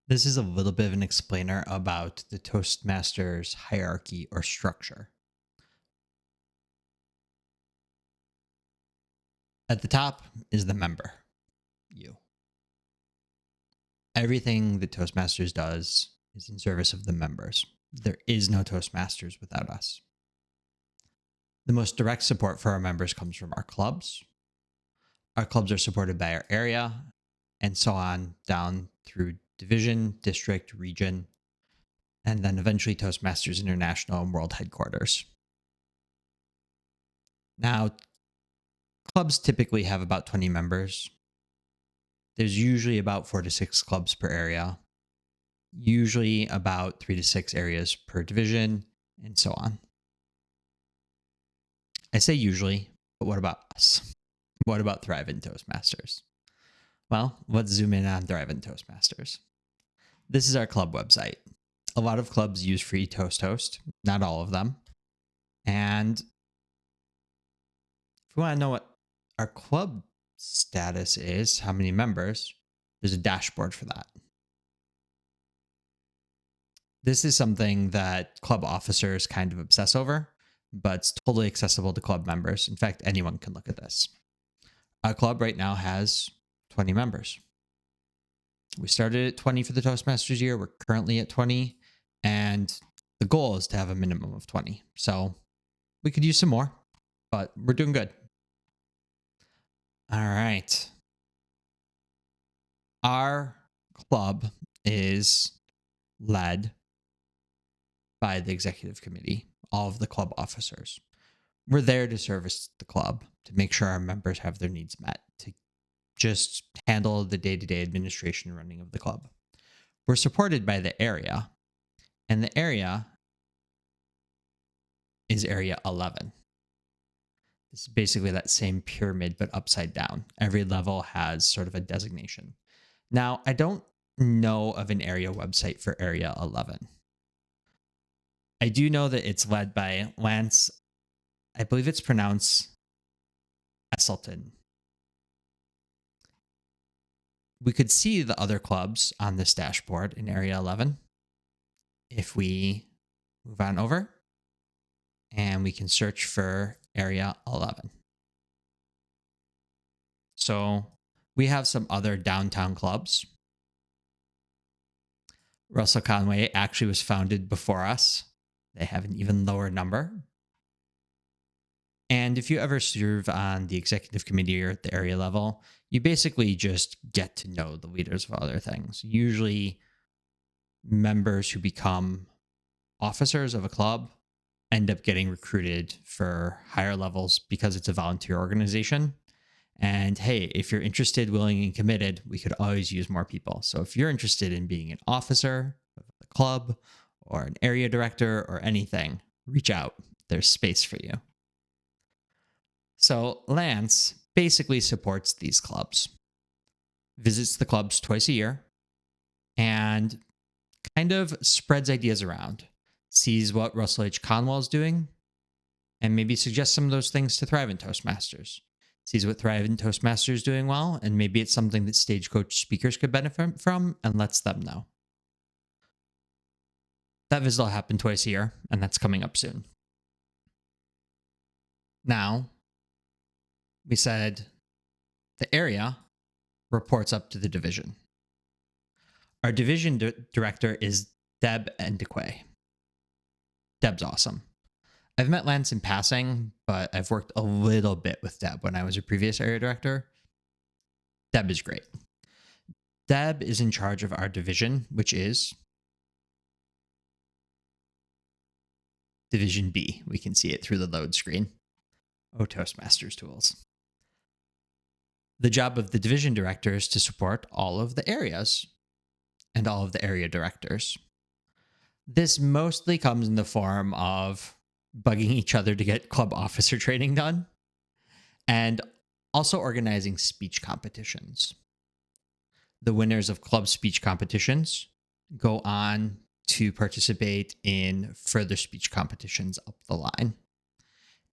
This is a little bit of an explainer about the Toastmasters hierarchy or structure. At the top is the member, you. Everything that Toastmasters does is in service of the members. There is no Toastmasters without us. The most direct support for our members comes from our clubs. Our clubs are supported by our area, and so on down through division, district, region, and then eventually Toastmasters International and World Headquarters. Now, clubs typically have about 20 members. There's usually about 4 to 6 clubs per area, usually about 3 to 6 areas per division, and so on. I say usually, but what about us? What about Thrive in Toastmasters? Well, let's zoom in on Thrive in Toastmasters. This is our club website. A lot of clubs use free Toast Host, not all of them. And if we want to know what our club status is, how many members, there's a dashboard for that. This is something that club officers kind of obsess over, but it's totally accessible to club members. In fact, anyone can look at this. Our club right now has 20 members. We started at 20 for the Toastmasters year. We're currently at 20, and the goal is to have a minimum of 20. So we could use some more, but we're doing good. All right. Our club is led by the executive committee, all of the club officers. We're there to service the club, to make sure our members have their needs met, to just handle the day-to-day administration and running of the club. We're supported by the area, and the area is Area 11. This is basically that same pyramid, but upside down. Every level has sort of a designation. Now, I don't know of an area website for Area 11. I do know that it's led by Lance. I believe it's pronounced Esselton. We could see the other clubs on this dashboard in Area 11. If we move on over, and we can search for Area 11. So we have some other downtown clubs. Russell Conway actually was founded before us. They have an even lower number. And if you ever serve on the executive committee or at the area level, you basically just get to know the leaders of other things. Usually members who become officers of a club end up getting recruited for higher levels because it's a volunteer organization. And hey, if you're interested, willing, and committed, we could always use more people. So if you're interested in being an officer of the club or an area director or anything, reach out. There's space for you. So Lance basically supports these clubs, visits the clubs twice a year, and kind of spreads ideas around, sees what Russell H. Conwell is doing, and maybe suggests some of those things to Thrive in Toastmasters. Sees what Thrive in Toastmasters is doing well, and maybe it's something that Stagecoach speakers could benefit from, and lets them know. That visit will happen twice a year, and that's coming up soon. Now, we said the area reports up to the division. Our division director is Deb Endekwe. Deb's awesome. I've met Lance in passing, but I've worked a little bit with Deb when I was a previous area director. Deb is great. Deb is in charge of our division, which is Division B. We can see it through the load screen. Oh, Toastmasters tools. The job of the division director is to support all of the areas and all of the area directors. This mostly comes in the form of bugging each other to get club officer training done, and also organizing speech competitions. The winners of club speech competitions go on to participate in further speech competitions up the line.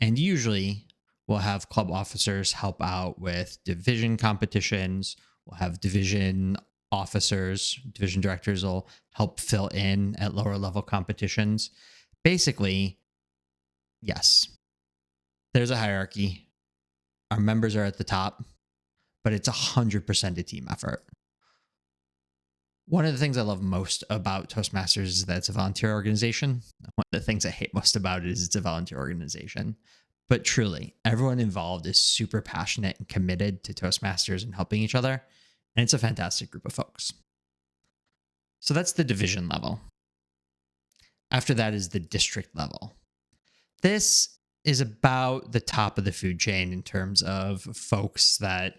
And usually we'll have club officers help out with division competitions. We'll have division officers, division directors will help fill in at lower level competitions. Basically, yes, there's a hierarchy. Our members are at the top, but it's 100% a team effort. One of the things I love most about Toastmasters is that it's a volunteer organization. One of the things I hate most about it is it's a volunteer organization. But truly, everyone involved is super passionate and committed to Toastmasters and helping each other. And it's a fantastic group of folks. So that's the division level. After that is the district level. This is about the top of the food chain in terms of folks that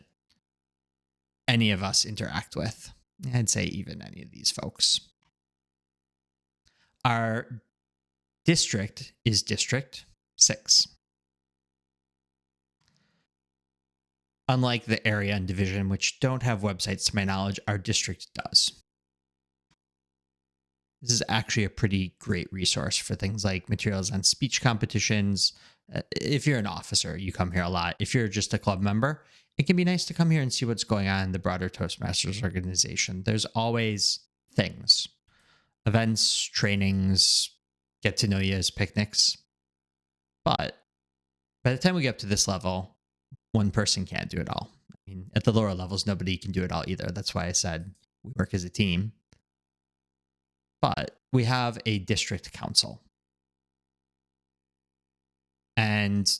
any of us interact with. I'd say even any of these folks. Our district is District 6. Unlike the area and division, which don't have websites to my knowledge, our district does. This is actually a pretty great resource for things like materials on speech competitions. If you're an officer, you come here a lot. If you're just a club member, it can be nice to come here and see what's going on in the broader Toastmasters organization. There's always things, events, trainings, get to know yous, picnics. But by the time we get up to this level, one person can't do it all. I mean, at the lower levels, nobody can do it all either. That's why I said we work as a team. But we have a district council. And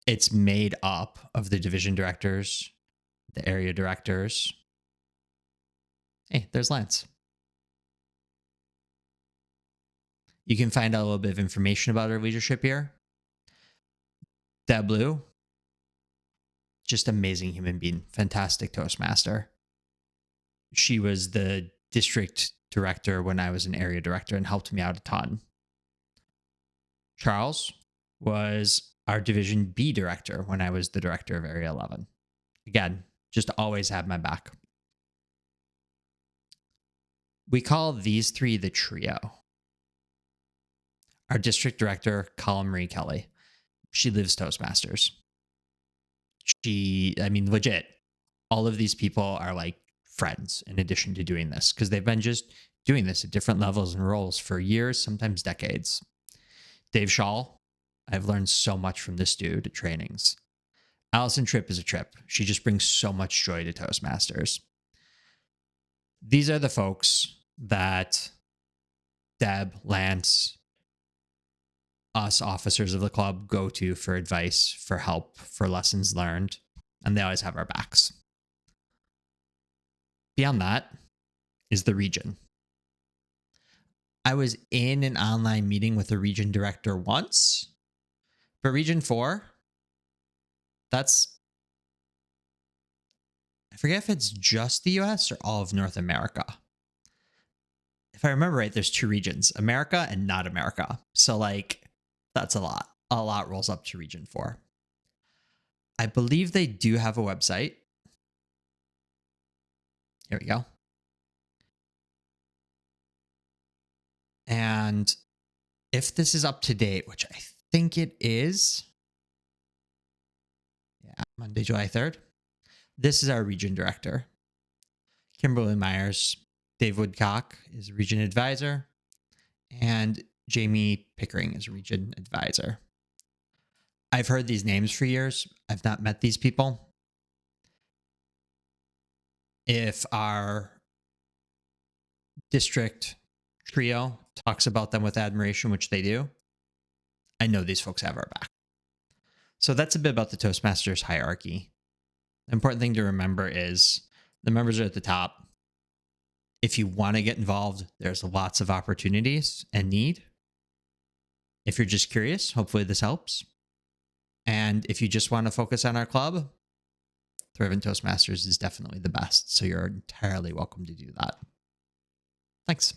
it's made up of the division directors, the area directors. Hey, there's Lance. You can find out a little bit of information about our leadership here. Deb Blue, just amazing human being, fantastic Toastmaster. She was the district director when I was an area director and helped me out a ton. Charles was our Division B director when I was the director of Area 11. Again, just always had my back. We call these three the trio. Our district director, Colin Marie Kelly, she lives Toastmasters. Legit, all of these people are like friends in addition to doing this because they've been just doing this at different levels and roles for years, sometimes decades. Dave Shaw, I've learned so much from this dude at trainings. Allison Tripp is a trip. She just brings so much joy to Toastmasters. These are the folks that Deb, Lance, us officers of the club go to for advice, for help, for lessons learned, and they always have our backs. Beyond that is the region. I was in an online meeting with a region director once, but Region 4, I forget if it's just the US or all of North America. If I remember right, there's 2 regions, America and not America. So that's a lot. A lot rolls up to Region 4. I believe they do have a website. Here we go. And if this is up to date, which I think it is, Monday, July 3rd, this is our region director. Kimberly Myers, Dave Woodcock is region advisor, and Jamie Pickering is region advisor. I've heard these names for years. I've not met these people. If our district trio talks about them with admiration, which they do, I know these folks have our back. So that's a bit about the Toastmasters hierarchy. The important thing to remember is the members are at the top. If you want to get involved, there's lots of opportunities and need. If you're just curious, hopefully this helps. And if you just want to focus on our club, Thrivent Toastmasters is definitely the best. So you're entirely welcome to do that. Thanks.